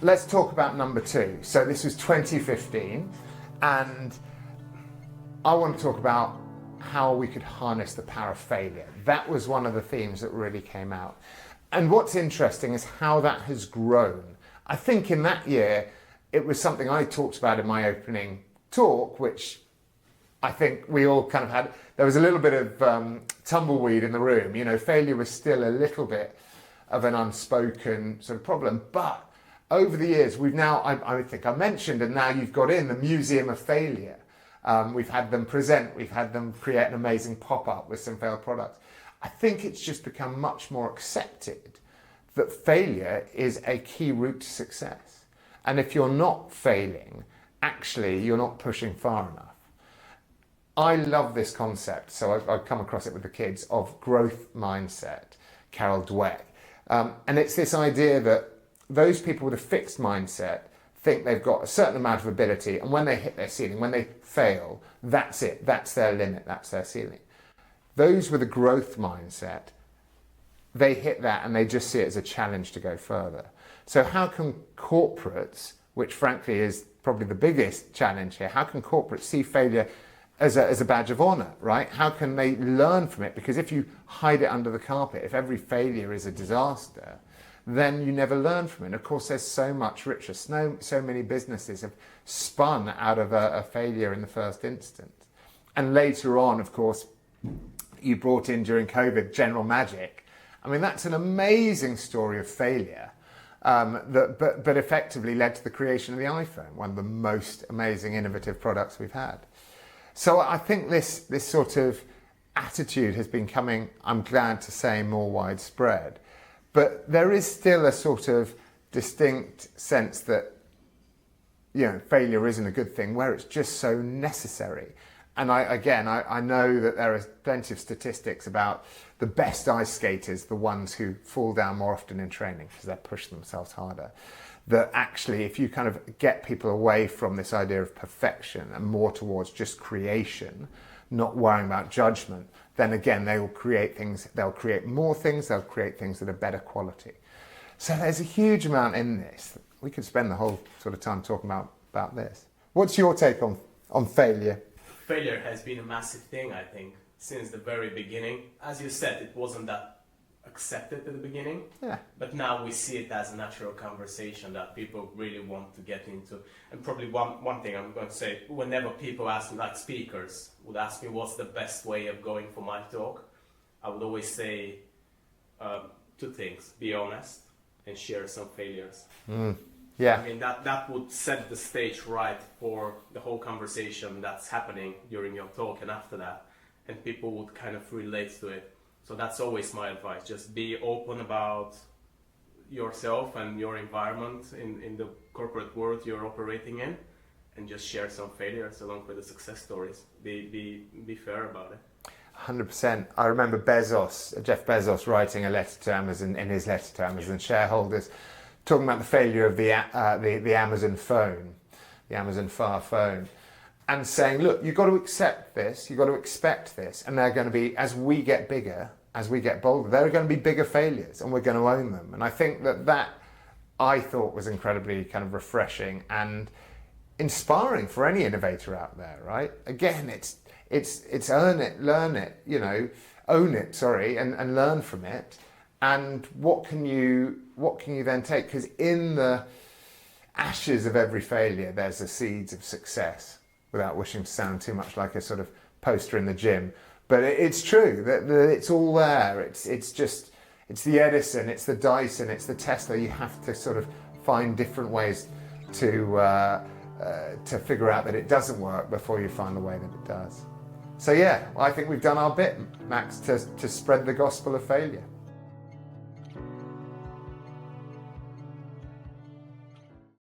let's talk about number 2. So this was 2015, and I want to talk about how we could harness the power of failure. That was one of the themes that really came out. And what's interesting is how that has grown. I think in that year, it was something I talked about in my opening talk, which I think we all kind of had. There was a little bit of tumbleweed in the room. You know, failure was still a little bit of an unspoken sort of problem. But over the years, we've now, I think I mentioned, and now you've got in the Museum of Failure. We've had them present, we've had them create an amazing pop-up with some failed products. I think it's just become much more accepted that failure is a key route to success. And if you're not failing, actually you're not pushing far enough. I love this concept, so I've come across it with the kids, of growth mindset, Carol Dweck. And it's this idea that those people with a fixed mindset think they've got a certain amount of ability, and when they hit their ceiling, when they fail, that's it, that's their limit, that's their ceiling. Those with a growth mindset, they hit that and they just see it as a challenge to go further. So how can corporates, which frankly is probably the biggest challenge here, how can corporates see failure as a badge of honor, right? How can they learn from it? Because if you hide it under the carpet, if every failure is a disaster, then you never learn from it. And of course, there's so much richer. So many businesses have spun out of a failure in the first instance. And later on, of course, you brought in during COVID General Magic. I mean, that's an amazing story of failure but effectively led to the creation of the iPhone, one of the most amazing innovative products we've had. So I think this sort of attitude has been coming, I'm glad to say, more widespread. But there is still a sort of distinct sense that, you know, failure isn't a good thing, where it's just so necessary. And I know that there are plenty of statistics about the best ice skaters, the ones who fall down more often in training because they push themselves harder. That actually, if you kind of get people away from this idea of perfection and more towards just creation, not worrying about judgment, then again, they will create things, they'll create more things, they'll create things that are better quality. So there's a huge amount in this. We could spend the whole sort of time talking about this. What's your take on failure? Failure has been a massive thing, I think, since the very beginning. As you said, it wasn't that accepted at the beginning, but now we see it as a natural conversation that people really want to get into. And probably one thing I'm going to say, whenever people ask me, like speakers would ask me what's the best way of going for my talk, I would always say 2 things: be honest and share some failures. Yeah. I mean, that would set the stage right for the whole conversation that's happening during your talk and after that, and people would kind of relate to it. So that's always my advice. Just be open about yourself and your environment in the corporate world you're operating in, and just share some failures along with the success stories. Be fair about it. 100%. I remember Jeff Bezos, writing a letter to Amazon, in his letter to Amazon shareholders, talking about the failure of the Amazon phone, the Amazon Fire phone, and saying, look, you've got to accept this, you've got to expect this, and they're going to be, as we get bigger, as we get bolder, there are going to be bigger failures, and we're going to own them. And I think that I thought was incredibly kind of refreshing and inspiring for any innovator out there, right? Again, it's earn it, learn it, you know, own it, sorry, and learn from it. And what can you then take? Because in the ashes of every failure, there's the seeds of success, without wishing to sound too much like a sort of poster in the gym. But it's true that it's all there. It's the Edison, it's the Dyson, it's the Tesla. You have to sort of find different ways to figure out that it doesn't work before you find the way that it does. So yeah, I think we've done our bit, Max, to spread the gospel of failure.